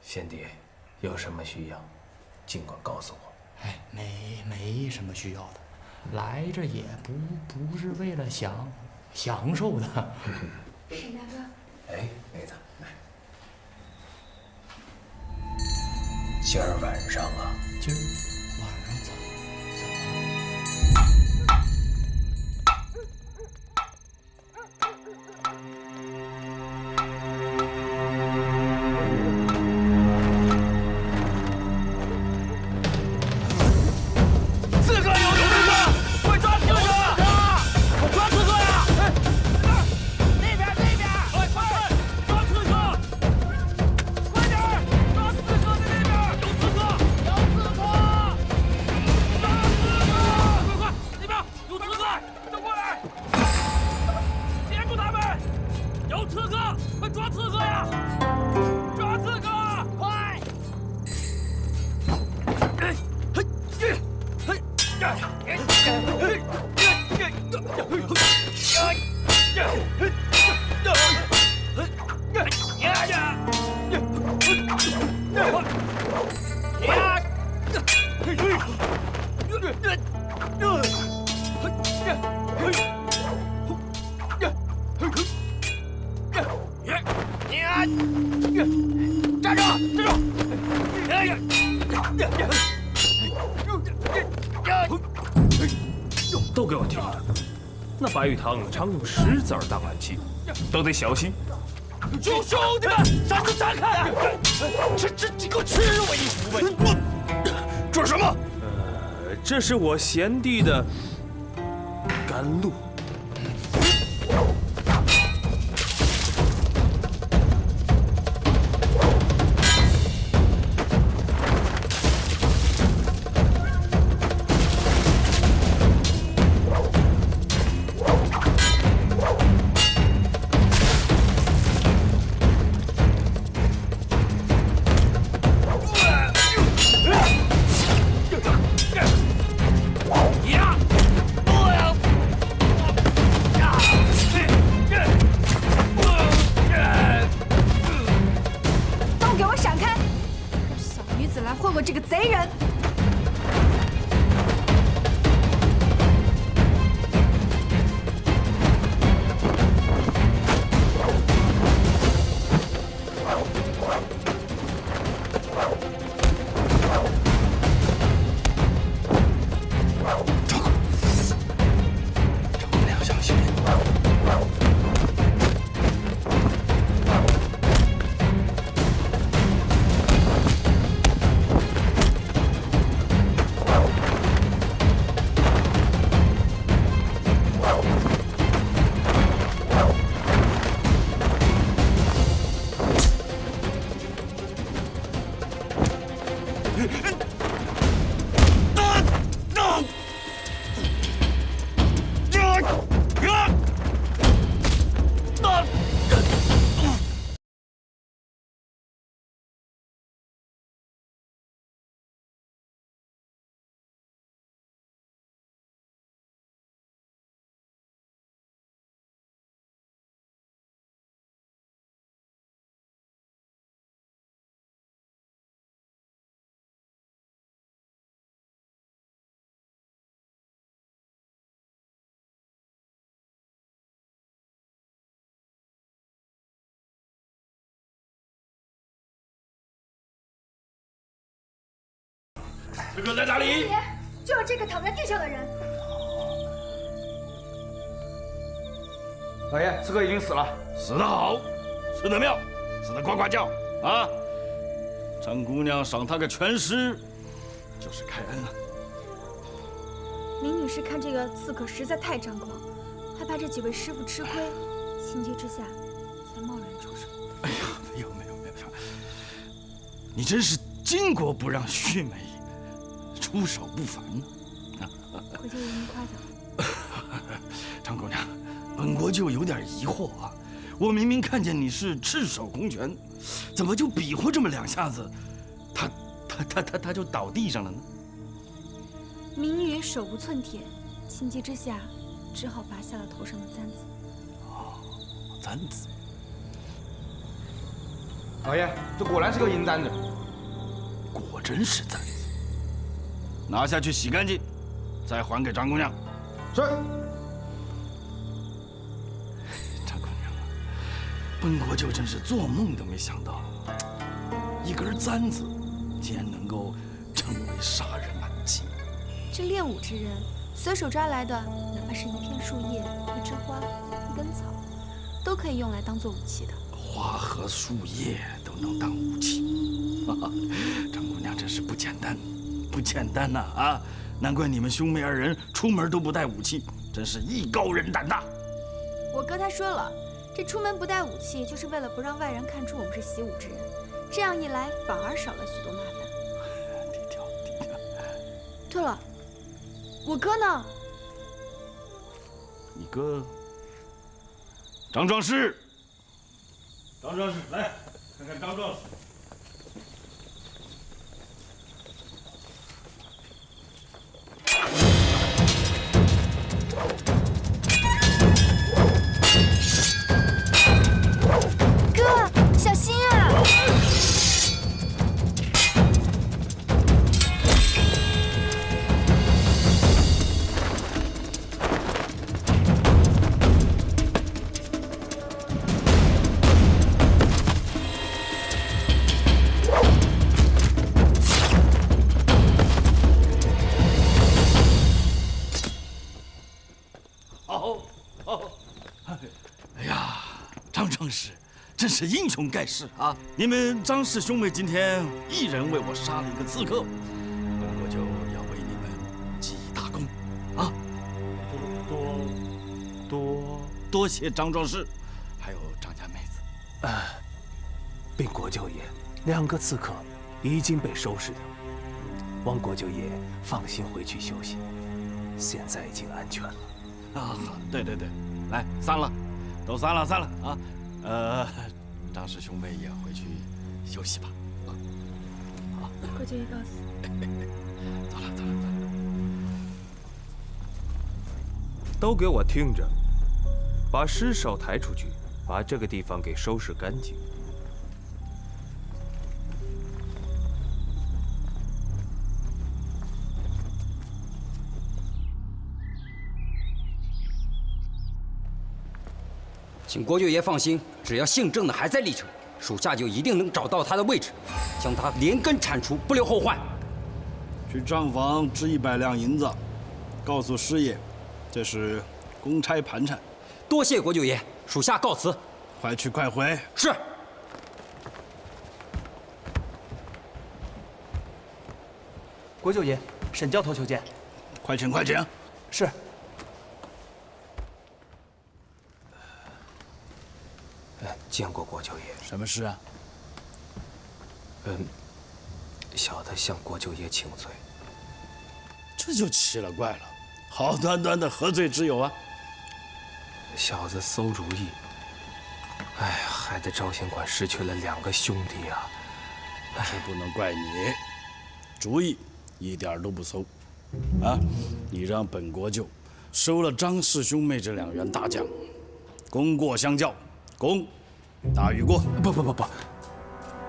贤弟，有什么需要，尽管告诉我。哎，没什么需要的，来这也不是为了享受的。沈大哥，哎，妹子，来，今儿晚上啊，今儿晚上怎么刺客有刺客，快抓刺客！抓刺客呀！那边，快抓刺客！快点，抓刺客在那边，有刺客！抓刺客！快，那边有刺客，都过来！截住他们！有刺客，快抓刺客呀！抓刺客！快！站住！都给我听着，那白玉堂常用石子当暗器，都得小心。兄弟们，闪开！这给我吃我一斧子！这是什么？这是我贤弟的甘露。都给我闪开！让小女子来会会这个贼人！刺客在哪里？就是这个躺在地上的人。老爷，刺客已经死了。死得好，死得妙，死得呱呱叫啊！张姑娘赏他个全尸，就是开恩了。明女士看这个刺客实在太张狂，害怕这几位师傅吃亏，情急之下才贸然出手。哎呀，没有，你真是巾帼不让须眉，出手不凡呢。回家有人夸奖。张姑娘，本国就有点疑惑啊。我明明看见你是赤手空拳，怎么就比划这么两下子，他就倒地上了呢？明女手无寸铁，情急之下，只好拔下了头上的簪子。哦，簪子。老爷，这果然是个银簪子。果真是簪子，拿下去洗干净，再还给张姑娘。是。张姑娘，本国舅真是做梦都没想到，一根簪子竟然能够成为杀人暗器。这练武之人，随手抓来的，哪怕是一片树叶、一枝花、一根草，都可以用来当做武器的。花和树叶都能当武器，哈哈，张姑娘真是不简单，不简单呐！啊，难怪你们兄妹二人出门都不带武器，真是艺高人胆大。我哥他说了，这出门不带武器，就是为了不让外人看出我们是习武之人，这样一来反而少了许多麻烦。低调低调。对了，我哥呢？你哥，张壮士。张壮士，来看看张壮士。哥，小心啊！真是英雄盖世啊！你们张氏兄妹今天一人为我杀了一个刺客，本国就要为你们记一大功啊！多谢张壮士，还有张家妹子。禀国舅爷，2个刺客已经被收拾掉，望国舅爷放心回去休息，现在已经安全了。啊，对，来散了，都散了啊！张氏兄妹也回去休息吧。好，国舅爷告辞。走了。都给我听着，把尸首抬出去，把这个地方给收拾干净。请国舅爷放心，只要姓郑的还在历城，属下就一定能找到他的位置，将他连根铲除，不留后患。去账房支100两银子，告诉师爷，这是公差盘缠。多谢国舅爷，属下告辞。快去快回。是。国舅爷，沈教头求见。快请。是。见过国舅爷。什么事啊？小的向国舅爷请罪。这就奇了怪了，好端端的何罪之有啊？小子馊主意，害得赵县馆失去了2个兄弟啊！这不能怪你，主意一点都不馊。啊，你让本国舅收了张氏兄妹这2员大将，功过相较，功大于过。不，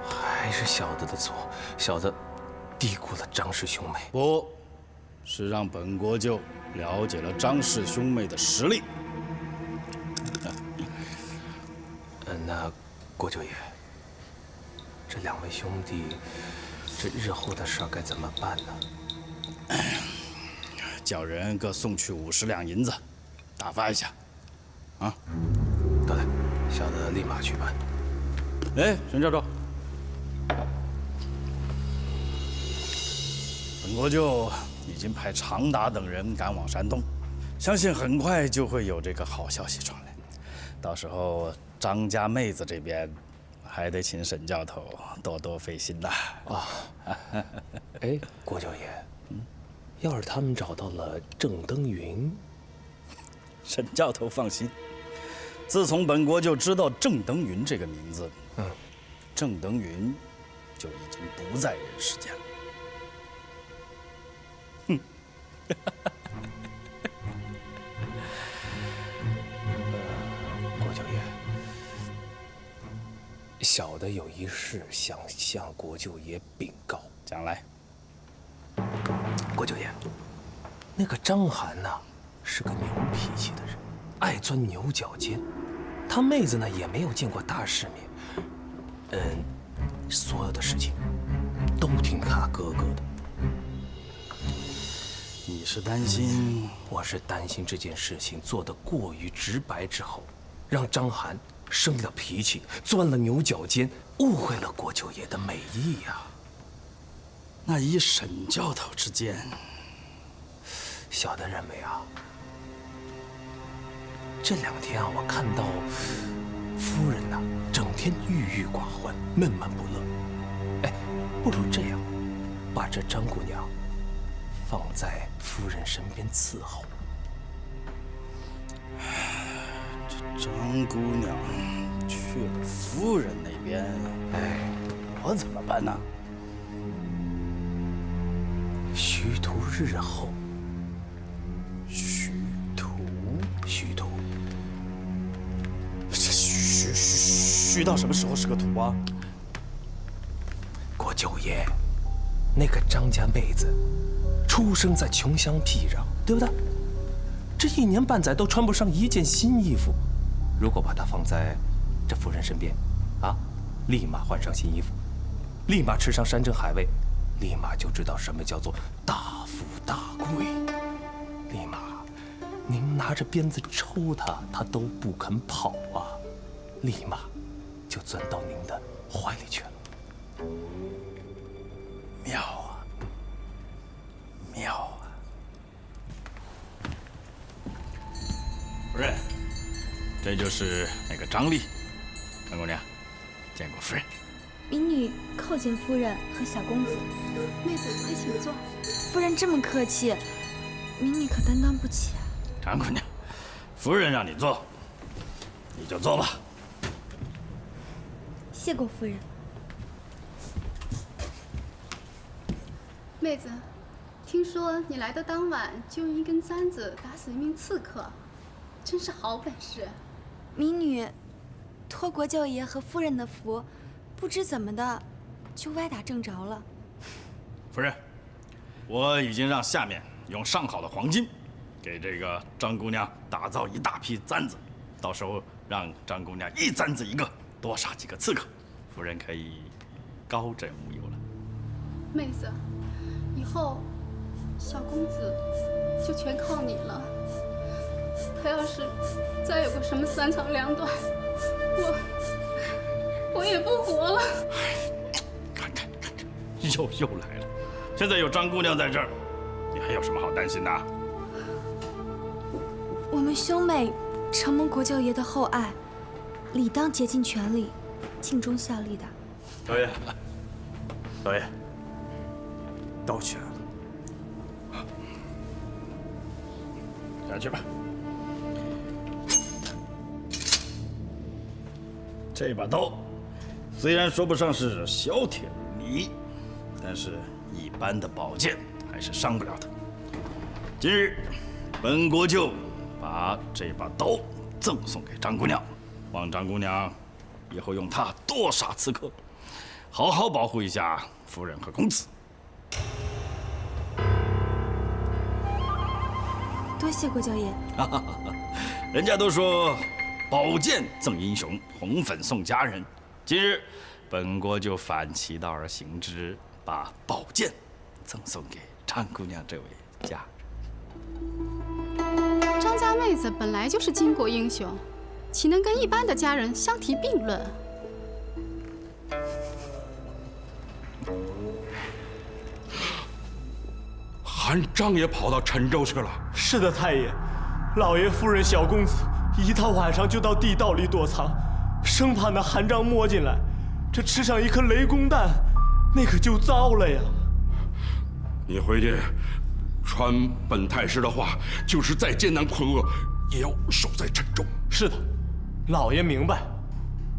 还是小的的错，小的低估了张氏兄妹。不，是让本国舅了解了张氏兄妹的实力。那国舅爷，这2位兄弟，这日后的事该怎么办呢？叫人各送去50两银子，打发一下。啊，得嘞，小的立马去办。哎，沈教授，本国舅已经派常达等人赶往山东，相信很快就会有这个好消息传来。到时候张家妹子这边还得请沈教头多多费心呐。哎，国舅爷，要是他们找到了郑登云，沈教头放心，自从本国舅知道郑登云这个名字，郑登云就已经不在人世间了。国舅爷，小的有一事想向国舅爷禀告。讲来。国舅爷，那个张邯呐，是个牛脾气的人，爱钻牛角尖。他妹子呢也没有见过大世面，所有的事情都听他哥哥的。你是担心？我是担心这件事情做得过于直白之后，让张邯生了脾气，钻了牛角尖，误会了国舅爷的美意呀。那以沈教头之见，小的认为啊，这2天啊，我看到夫人呐，整天郁郁寡欢，闷闷不乐。哎，不如这样，把这张姑娘放在夫人身边伺候。这张姑娘去了夫人那边，我怎么办呢？虚图日后。虚图？这虚到什么时候是个图啊？国舅爷，那个张家妹子，出生在穷乡僻壤，对不对？这1年半载都穿不上1件新衣服。如果把她放在这夫人身边，啊，立马换上新衣服，立马吃上山珍海味，立马就知道什么叫做大富大贵。立马，您拿着鞭子抽她，她都不肯跑啊，立马就钻到您的怀里去了。妙啊，妙啊！夫人，这就是那个张丽，张姑娘，见过夫人。民女叩见夫人和小公子。妹子，快请坐。夫人这么客气，民女可担当不起啊。张姑娘，夫人让你坐，你就坐吧。谢过夫人。妹子，听说你来的当晚就用1根簪子打死1名刺客，真是好本事。民女托国舅爷和夫人的福，不知怎么的就歪打正着了。夫人，我已经让下面用上好的黄金，给这个张姑娘打造一大批簪子，到时候让张姑娘一簪子一个，多杀几个刺客，夫人可以高枕无忧了。妹子，以后小公子就全靠你了。他要是再有个什么3长2短，我也不活了。看，又来了。现在有张姑娘在这儿，你还有什么好担心的？我们兄妹承蒙国舅爷的厚爱，理当竭尽全力，尽忠效力的。老爷，老爷，刀去了。下去吧。这把刀虽然说不上是削铁如泥，但是一般的宝剑还是伤不了的。今日本国舅把这把刀赠送给张姑娘，望张姑娘以后用它多杀刺客，好好保护一下夫人和公子。多谢国舅爷。人家都说宝剑赠英雄，红粉送佳人。今日本国就反其道而行之，把宝剑赠送给张姑娘这位佳人。张家妹子本来就是巾帼英雄，岂能跟一般的佳人相提并论？韩章也跑到陈州去了。是的，太爷，老爷夫人、小公子一到晚上就到地道里躲藏，生怕那韩章摸进来，这吃上一颗雷公蛋，那可就糟了呀。你回去传本太师的话，就是再艰难困厄，也要守在陈州。是的，老爷明白，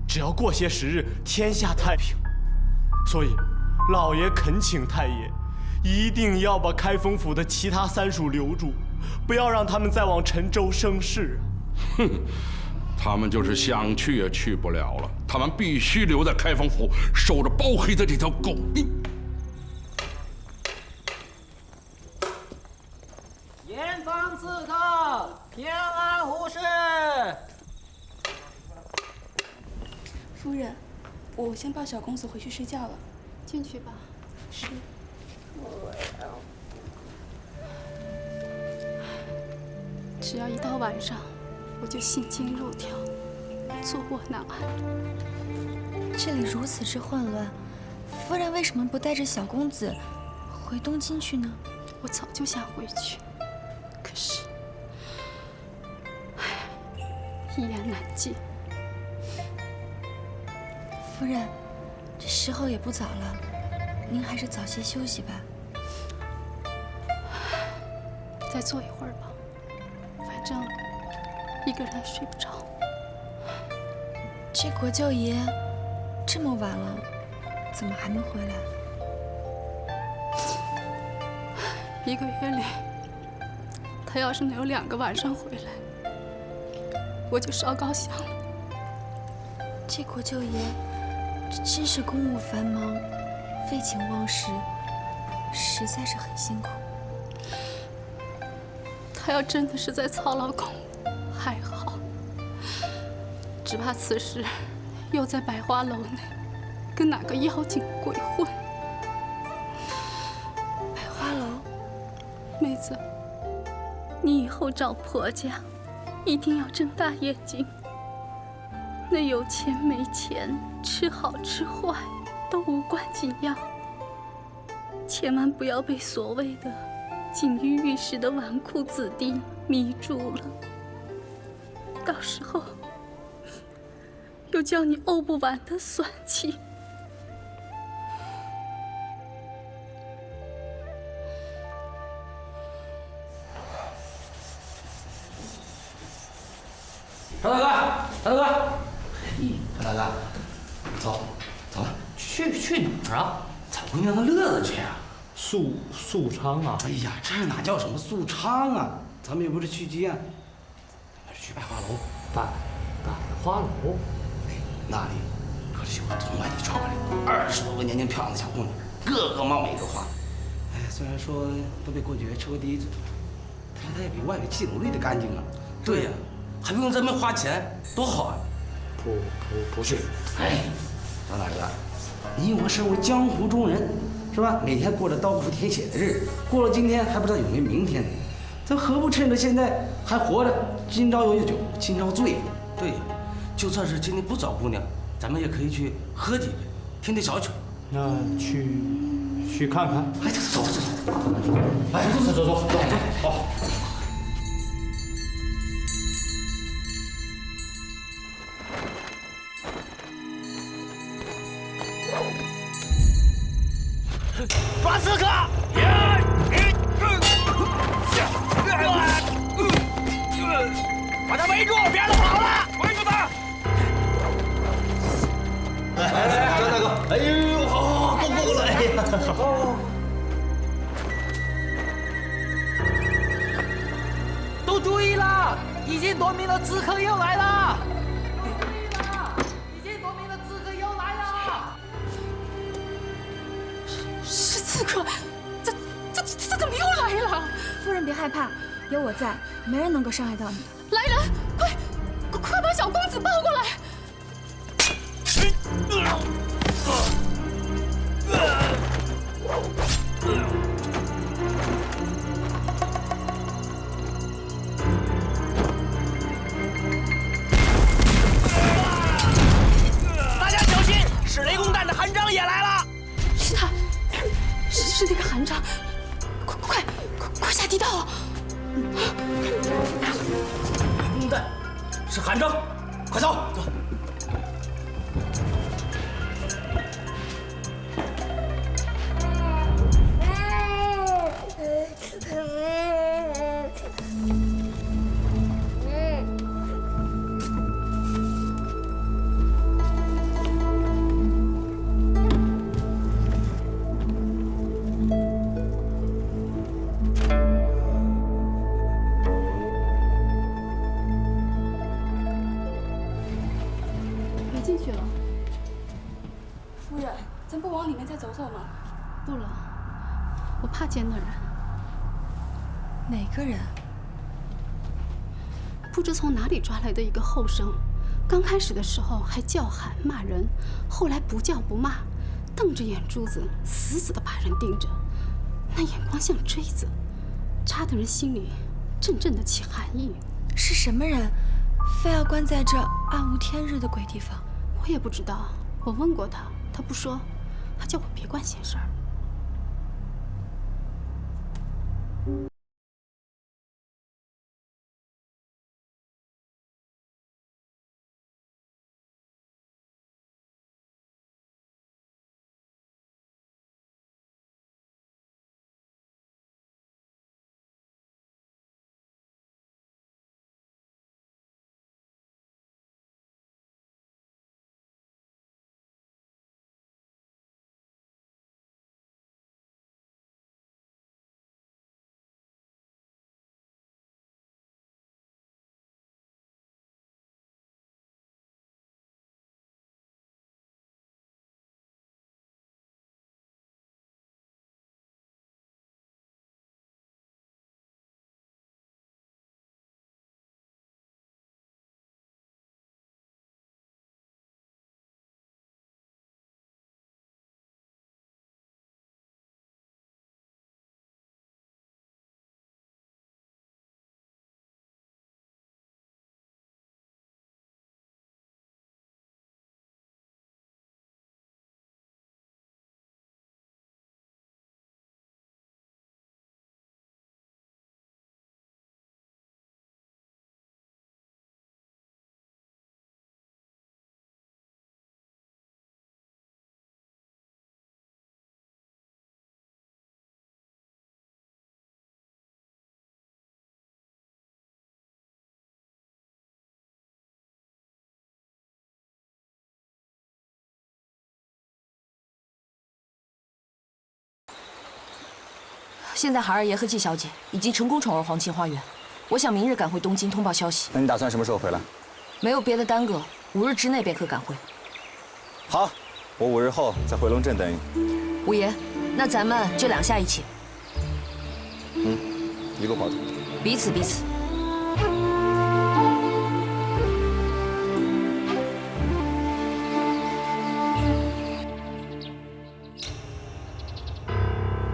只要过些时日，天下太平。所以，老爷恳请太爷，一定要把开封府的其他3属留住，不要让他们再往陈州生事。哼，他们就是想去也去不了了，他们必须留在开封府，守着包黑的这条狗命。严防刺客，平安无事。夫人，我先抱小公子回去睡觉了。进去吧。是。只要一到晚上，我就心惊肉跳，坐卧难安。这里如此之混乱，夫人为什么不带着小公子回东京去呢？我早就想回去，可是，一言难尽。夫人，这时候也不早了，您还是早些休息吧。再坐一会儿吧，反正一个人也睡不着。这国舅爷这么晚了，怎么还没回来？1个月里，他要是能有2个晚上回来，我就烧高香了。这国舅爷真是公务繁忙，废寝忘食，实在是很辛苦。他要真的是在操劳公务，还好，只怕此时又在百花楼内跟哪个妖精鬼混。百花楼，妹子，你以后找婆家，一定要睁大眼睛。那有钱没钱，吃好吃坏，都无关紧要。千万不要被所谓的锦衣玉食的纨绔子弟迷住了，到时候又叫你怄不完的酸气。赵大哥，赵大哥，赵大哥，走，走了，去哪儿啊？咱不能让他乐子去啊！宿昌啊！哎呀，这哪叫什么宿昌啊？咱们又不是去妓院，咱是去百花楼。百花楼？哎，那里可是有个从外地抓过来20多个年轻漂亮的小姑娘，个个貌美如花。哎，虽然说都被郭爵吃过第一嘴，但是她也比外边基努力的干净啊。对呀，还不用咱们花钱，多好啊！不去。哎，张大哥，你我身为江湖中人，是吧？每天过着刀不舔血的日子，过了今天还不知道有没有明天呢。咱何不趁着现在还活着，今朝有酒今朝醉？对呀，就算是今天不找姑娘，咱们也可以去喝几杯，听听小曲。那去看看。哎，走。哎，走。哦。抓刺客！把他围住，别让他跑了！围住他！来，张大哥！哎呦，好，过来！哎呀，好。都注意了，已经夺命的刺客又来了！是刺客，这怎么又来了？夫人别害怕，有我在，没人能够伤害到你。来人，快把小公子抱过来！大家小心，是雷公蛋的韩章也来了。是他，是那个韩章，快下地道！雷公蛋，是韩章，快走！走。夫人，咱不往里面再走走吗？不了，我怕见那人。哪个人？不知从哪里抓来的一个后生，刚开始的时候还叫喊骂人，后来不叫不骂，瞪着眼珠子，死死地把人盯着，那眼光像锥子，插得人心里阵阵的起寒意。是什么人，非要关在这暗无天日的鬼地方？我也不知道，我问过他，他不说，他叫我别管闲事儿。现在孩儿爷和季小姐已经成功闯入皇庆花园，我想明日赶回东京通报消息。那你打算什么时候回来？没有别的耽搁，5日之内便可赶回。好，我5日后在回龙镇等你。五爷，那咱们就2下一起。一路保重。彼此彼此。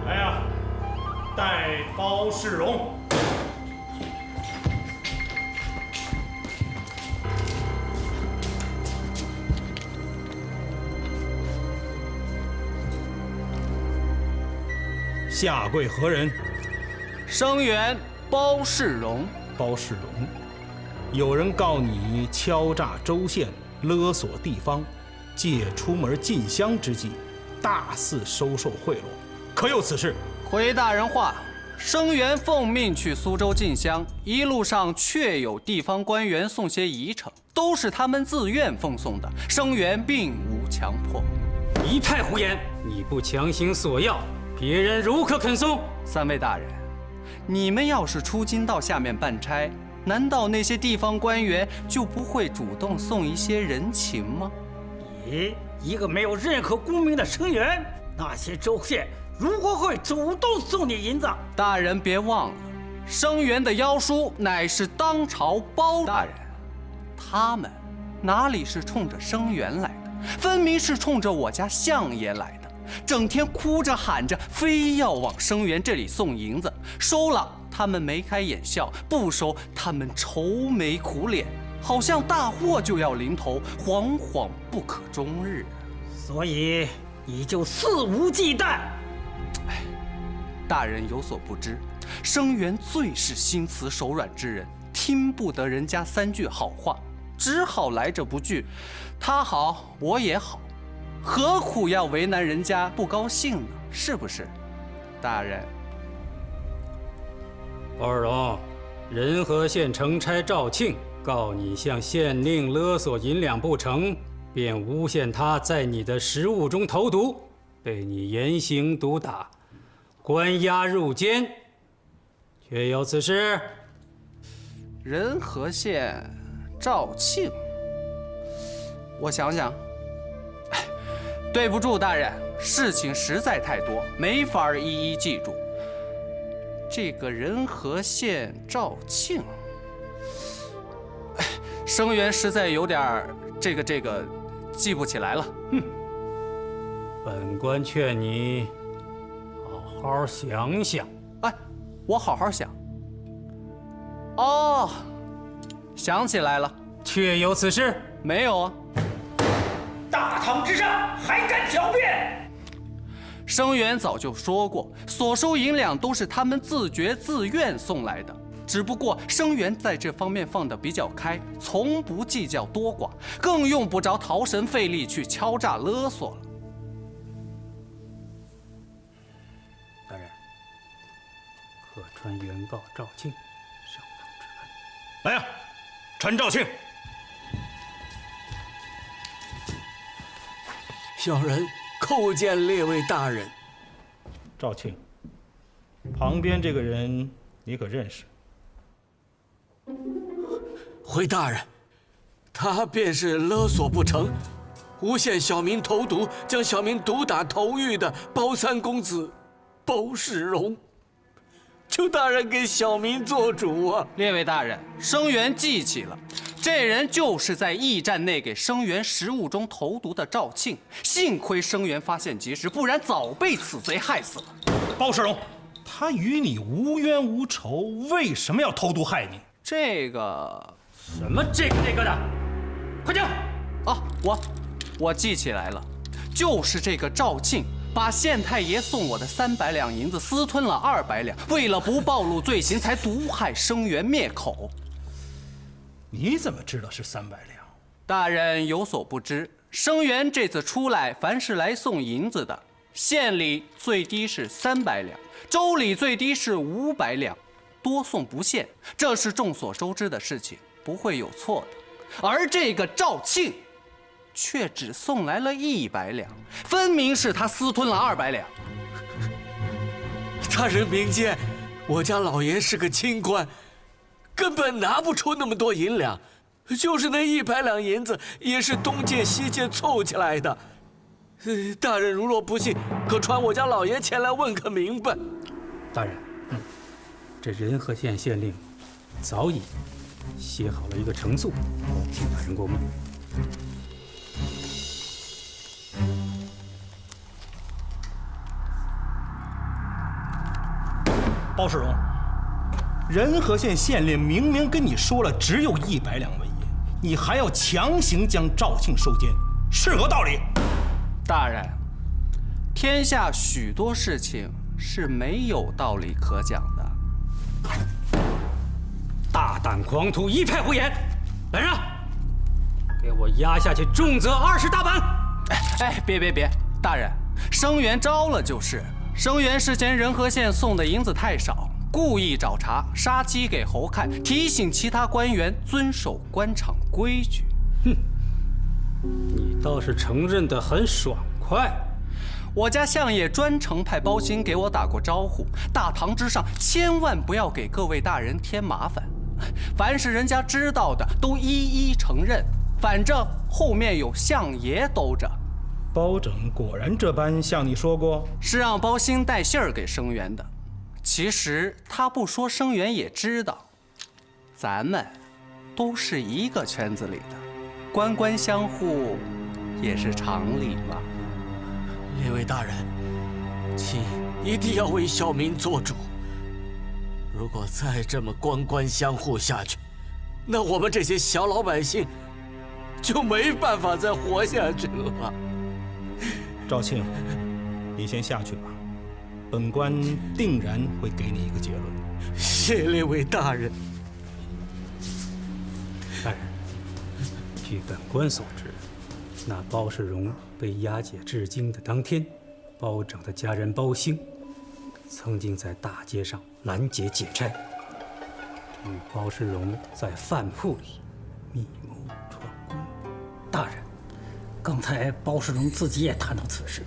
来呀，带包世荣。下跪何人？生源包世荣。包世荣，有人告你敲诈州县，勒索地方，借出门进香之际，大肆收受贿赂，可有此事？回大人话，生源奉命去苏州进香，一路上确有地方官员送些仪程，都是他们自愿奉送的，生源并无强迫。一派胡言！你不强行索要，别人如何肯送？3位大人，你们要是出京到下面办差，难道那些地方官员就不会主动送一些人情吗？咦，一个没有任何功名的生源，那些州县如何会主动送你银子？大人别忘了，生源的腰书乃是当朝包大人，他们哪里是冲着生源来的，分明是冲着我家相爷来的。整天哭着喊着，非要往生源这里送银子，收了他们眉开眼笑，不收他们愁眉苦脸，好像大祸就要临头，惶惶不可终日。所以你就肆无忌惮？大人有所不知，生源最是心慈手软之人，听不得人家3句好话，只好来者不拒。他好，我也好。何苦要为难人家不高兴呢？是不是，大人？包世荣，仁和县城差赵庆告你向县令勒索银两不成，便诬陷他在你的食物中投毒，被你严刑毒打，关押入监，确有此事？仁和县赵庆，我想想。对不住，大人，事情实在太多，没法一一记住。这个仁和县赵庆，生源实在有点这个记不起来了。本官劝你好好想想。哎，我好好想。哦，想起来了。确有此事？没有啊。大唐之上还敢狡辩？生源早就说过，所收银两都是他们自觉自愿送来的，只不过生源在这方面放得比较开，从不计较多寡，更用不着逃神费力去敲诈勒索了。大人，客川原告赵庆上堂质问。来呀，陈赵庆。小人叩见列位大人。赵庆，旁边这个人你可认识？回大人，他便是勒索不成，诬陷小民投毒，将小民毒打头狱的包三公子包世荣。求大人给小民做主啊！列位大人，生源记起了。这人就是在驿站内给生源食物中投毒的赵庆，幸亏生源发现及时，不然早被此贼害死了。包世荣，他与你无冤无仇，为什么要投毒害你？这个什么这个的，快讲！啊，我记起来了，就是这个赵庆把县太爷送我的300两银子私吞了200两，为了不暴露罪行，才毒害生源灭口。你怎么知道是300两？大人有所不知，生源这次出来，凡是来送银子的，县里最低是300两，州里最低是500两，多送不限，这是众所周知的事情，不会有错的。而这个赵庆，却只送来了100两，分明是他私吞了200两。大人明鉴，我家老爷是个清官，根本拿不出那么多银两，就是那100两银子，也是东借西借凑起来的。大人如若不信，可传我家老爷前来问个明白。大人，这仁和县县令早已写好了一个呈诉，请大人过目。包世荣，仁和县县令明明跟你说了只有100两纹银，你还要强行将赵庆收监，是何道理？大人，天下许多事情是没有道理可讲的。大胆狂徒，一派胡言！来人，给我押下去，重责20大板！哎，别，大人，生源招了就是。生源事前仁和县送的银子太少，故意找茬，杀鸡给猴看，提醒其他官员遵守官场规矩。哼，你倒是承认得很爽快。我家相爷专程派包兴给我打过招呼，大堂之上千万不要给各位大人添麻烦，凡是人家知道的都一一承认，反正后面有相爷兜着。包拯果然这般向你说过？是让包兴带信儿给生源的。其实他不说，生源也知道，咱们都是一个圈子里的，官官相护也是常理嘛。列位大人，请一定要为小民做主。如果再这么官官相护下去，那我们这些小老百姓就没办法再活下去了。赵庆，你先下去吧，本官定然会给你一个结论。谢列位大人。大人，据本官所知，那包世荣被押解至京的当天，包拯的家人包兴曾经在大街上拦截解差，与包世荣在饭铺里密谋闯宫。大人，刚才包世荣自己也谈到此事，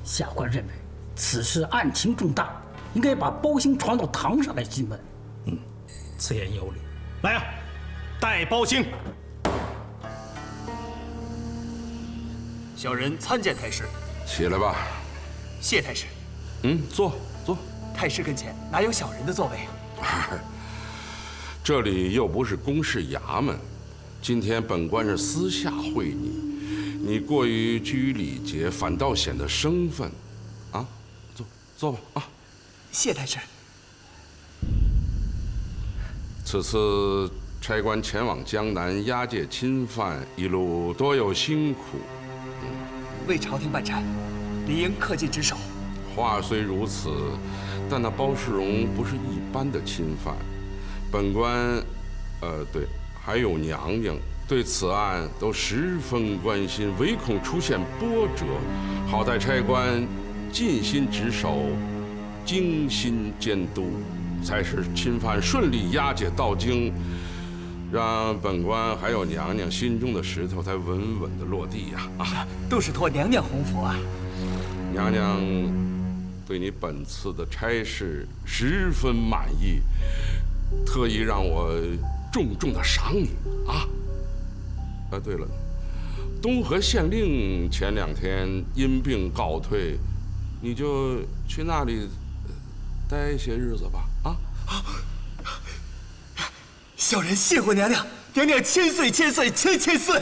下官认为此事案情重大，应该把包兴传到堂上来询问。此言有理。来呀，带包兴。小人参见太师。起来吧。谢太师。坐。太师跟前哪有小人的座位啊？这里又不是公事衙门，今天本官是私下会你，你过于拘于礼节，反倒显得生分。啊，坐吧啊。谢太师。此次差官前往江南押解钦犯，一路多有辛苦。为朝廷办差，理应恪尽职守。话虽如此，但那包世荣不是一般的钦犯。本官，对，还有娘娘对此案都十分关心，唯恐出现波折。好在差官尽心职守，精心监督，才使钦犯顺利押解到京，让本官还有娘娘心中的石头才稳稳地落地呀！啊，都是托娘娘洪福啊！娘娘对你本次的差事十分满意，特意让我重重的赏你啊！对了，东河县令前2天因病告退，你就去那里待些日子吧。啊！小人谢过娘娘，娘娘千岁千岁千岁！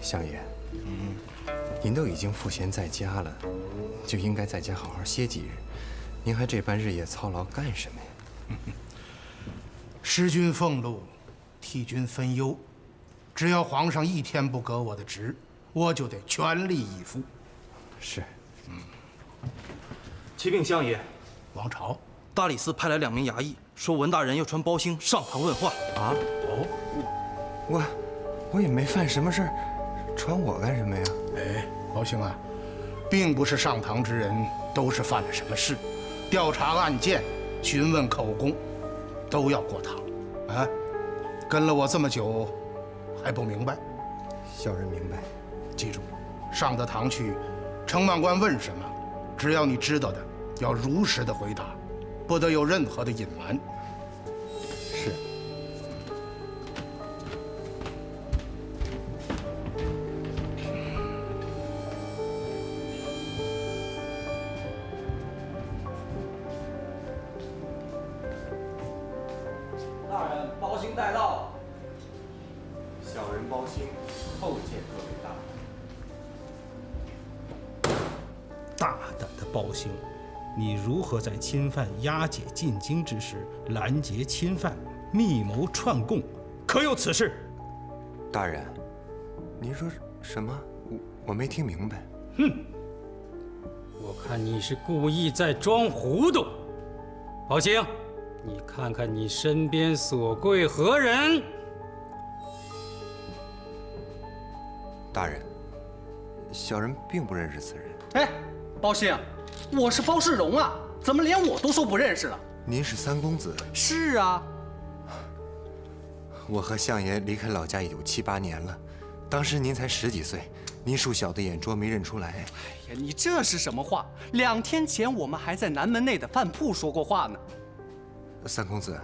相爷，您都已经赋闲在家了，就应该在家好好歇几日。您还这般日夜操劳干什么呀？施君俸禄，替君分忧，只要皇上一天不革我的职，我就得全力以赴。是。启禀相爷，王朝，大理寺派来2名衙役，说文大人要传包兴上堂问话。啊？我也没犯什么事儿，传我干什么呀？哎，包兴啊，并不是上堂之人都是犯了什么事，调查案件、询问口供，都要过堂。啊，跟了我这么久，还不明白？小人明白。记住，上得堂去，承办官问什么，只要你知道的，要如实的回答，不得有任何的隐瞒。是。大人，包兴带到。小人包兴叩见各位大人。大胆的包兴，你如何在钦犯押解进京之时拦截钦犯，密谋串供，可有此事？大人，您说什么？我没听明白。哼，我看你是故意在装糊涂。包兴，你看看你身边所贵何人？大人，小人并不认识此人。哎，包兴，我是包世荣啊，怎么连我都说不认识了？您是三公子？是啊。我和相爷离开老家也有7、8年了，当时您才10几岁，您属小的眼拙，没认出来。哎呀，你这是什么话？2天前我们还在南门内的饭铺说过话呢。三公子，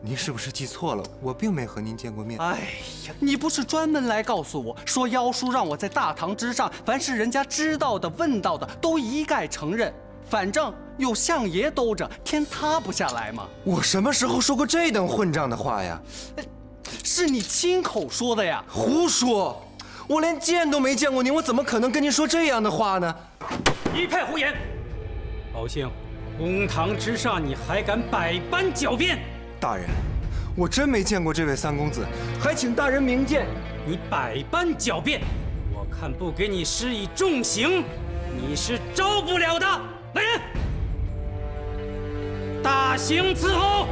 您是不是记错了？我并没和您见过面。哎呀，你不是专门来告诉我说妖叔让我在大堂之上，凡是人家知道的、问到的，都一概承认，反正有相爷兜着，天塌不下来吗？我什么时候说过这等混账的话呀？是你亲口说的呀！胡说！我连见都没见过您，我怎么可能跟您说这样的话呢？一派胡言！包兴，公堂之上你还敢百般狡辩？大人，我真没见过这位三公子，还请大人明鉴。你百般狡辩，我看不给你施以重刑，你是招不了的。来人，大刑伺候！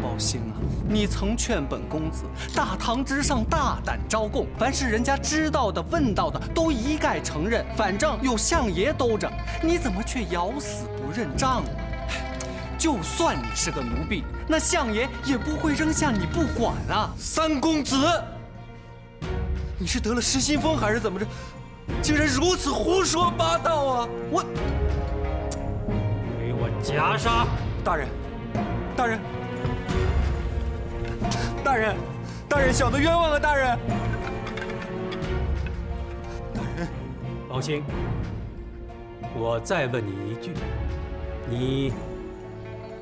包兴啊，你曾劝本公子大堂之上大胆招供，凡是人家知道的、问到的，都一概承认，反正有相爷兜着，你怎么却咬死不认账呢？就算你是个奴婢，那相爷也不会扔下你不管啊！三公子，你是得了失心疯还是怎么着？竟然如此胡说八道啊！我为夹杀！大人，大人，大人，大人，小的冤枉啊！大人，大人，包兴，我再问你一句，你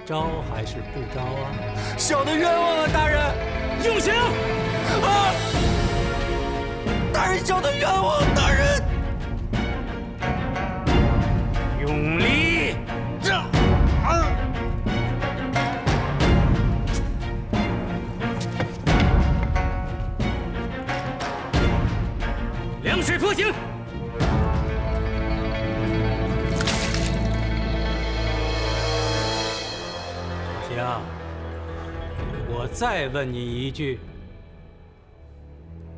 招还是不招啊？小的冤枉啊！大人，用刑！啊！大人，小的冤枉！大人，用力！凉水泼刑！行，我再问你一句，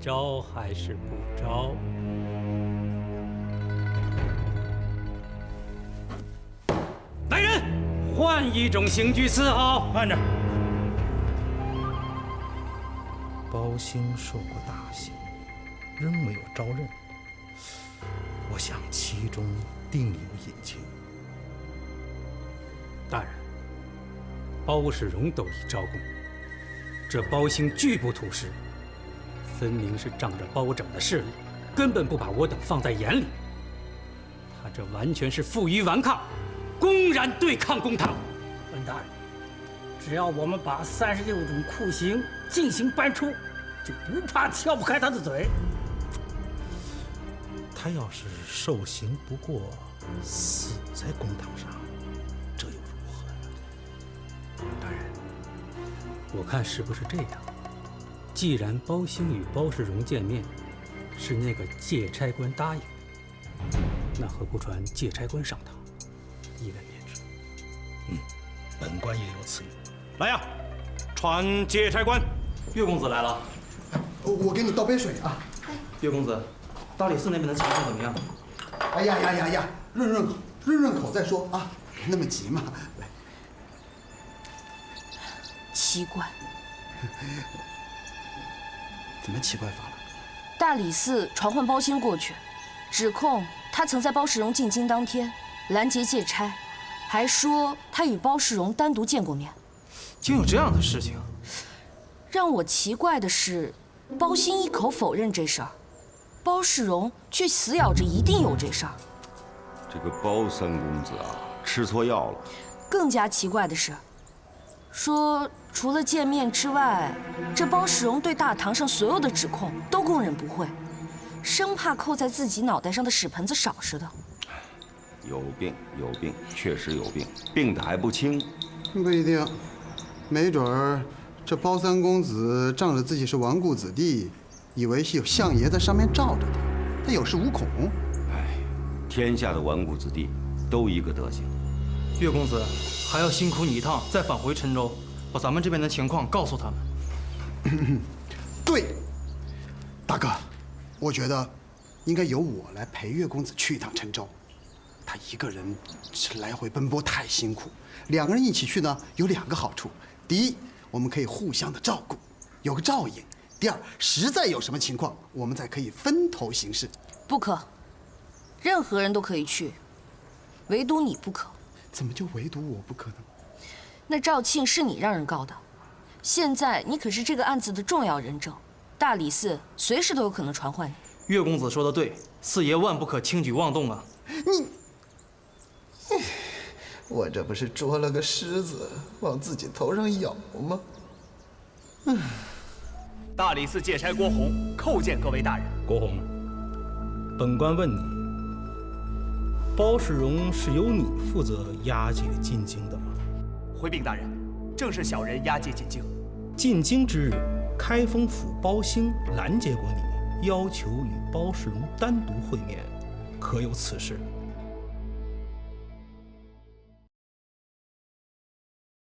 招还是不招？来人，换一种刑具伺候。慢着。包兴受过大刑，仍没有招认，我想其中定有隐情。大人，包世荣都已招供，这包兴拒不吐实，分明是仗着包拯的势力，根本不把我等放在眼里。他这完全是负隅顽抗，公然对抗公堂。本大人，只要我们把36种酷刑进行搬出，就不怕撬不开他的嘴。他要是受刑不过，死在公堂上，这又如何呢？大人，我看是不是这样？既然包兴与包世荣见面，是那个借差官答应，那何不传借差官上堂，一问便知？本官也有此意。来呀，传借差官。岳公子来了。我给你倒杯水啊。岳公子，大理寺那边的情况怎么样？哎呀，润口再说啊，别那么急嘛。来，奇怪，怎么奇怪法了？大理寺传唤包兴过去，指控他曾在包世荣进京当天拦截借差，还说他与包世荣单独见过面。竟有这样的事情？让我奇怪的是，包兴一口否认这事儿，包世荣却死咬着一定有这事儿。这个包三公子啊，吃错药了。更加奇怪的是，说除了见面之外，这包世荣对大堂上所有的指控都供认不讳，生怕扣在自己脑袋上的屎盆子少似的。有病，确实有病，病得还不轻。不一定，没准儿这包三公子仗着自己是纨绔子弟，以为是有相爷在上面罩着他有恃无恐。哎，天下的纨绔子弟都一个德行。岳公子还要辛苦你一趟，再返回郴州，把咱们这边的情况告诉他们。对，大哥，我觉得应该由我来陪岳公子去一趟郴州。他一个人是来回奔波太辛苦，两个人一起去呢，有2个好处：第一，我们可以互相的照顾，有个照应；第二，实在有什么情况，我们再可以分头行事。不可，任何人都可以去，唯独你不可。怎么就唯独我不可呢？那赵庆是你让人告的，现在你可是这个案子的重要人证，大理寺随时都有可能传唤你。岳公子说的对，四爷万不可轻举妄动啊！我这不是捉了个虱子往自己头上咬吗？大理寺借差郭洪叩见各位大人。郭洪，本官问你，包世荣是由你负责押解进京的吗？回禀大人，正是小人押解进京。进京之日，开封府包兴拦截过你，要求与包世荣单独会面，可有此事？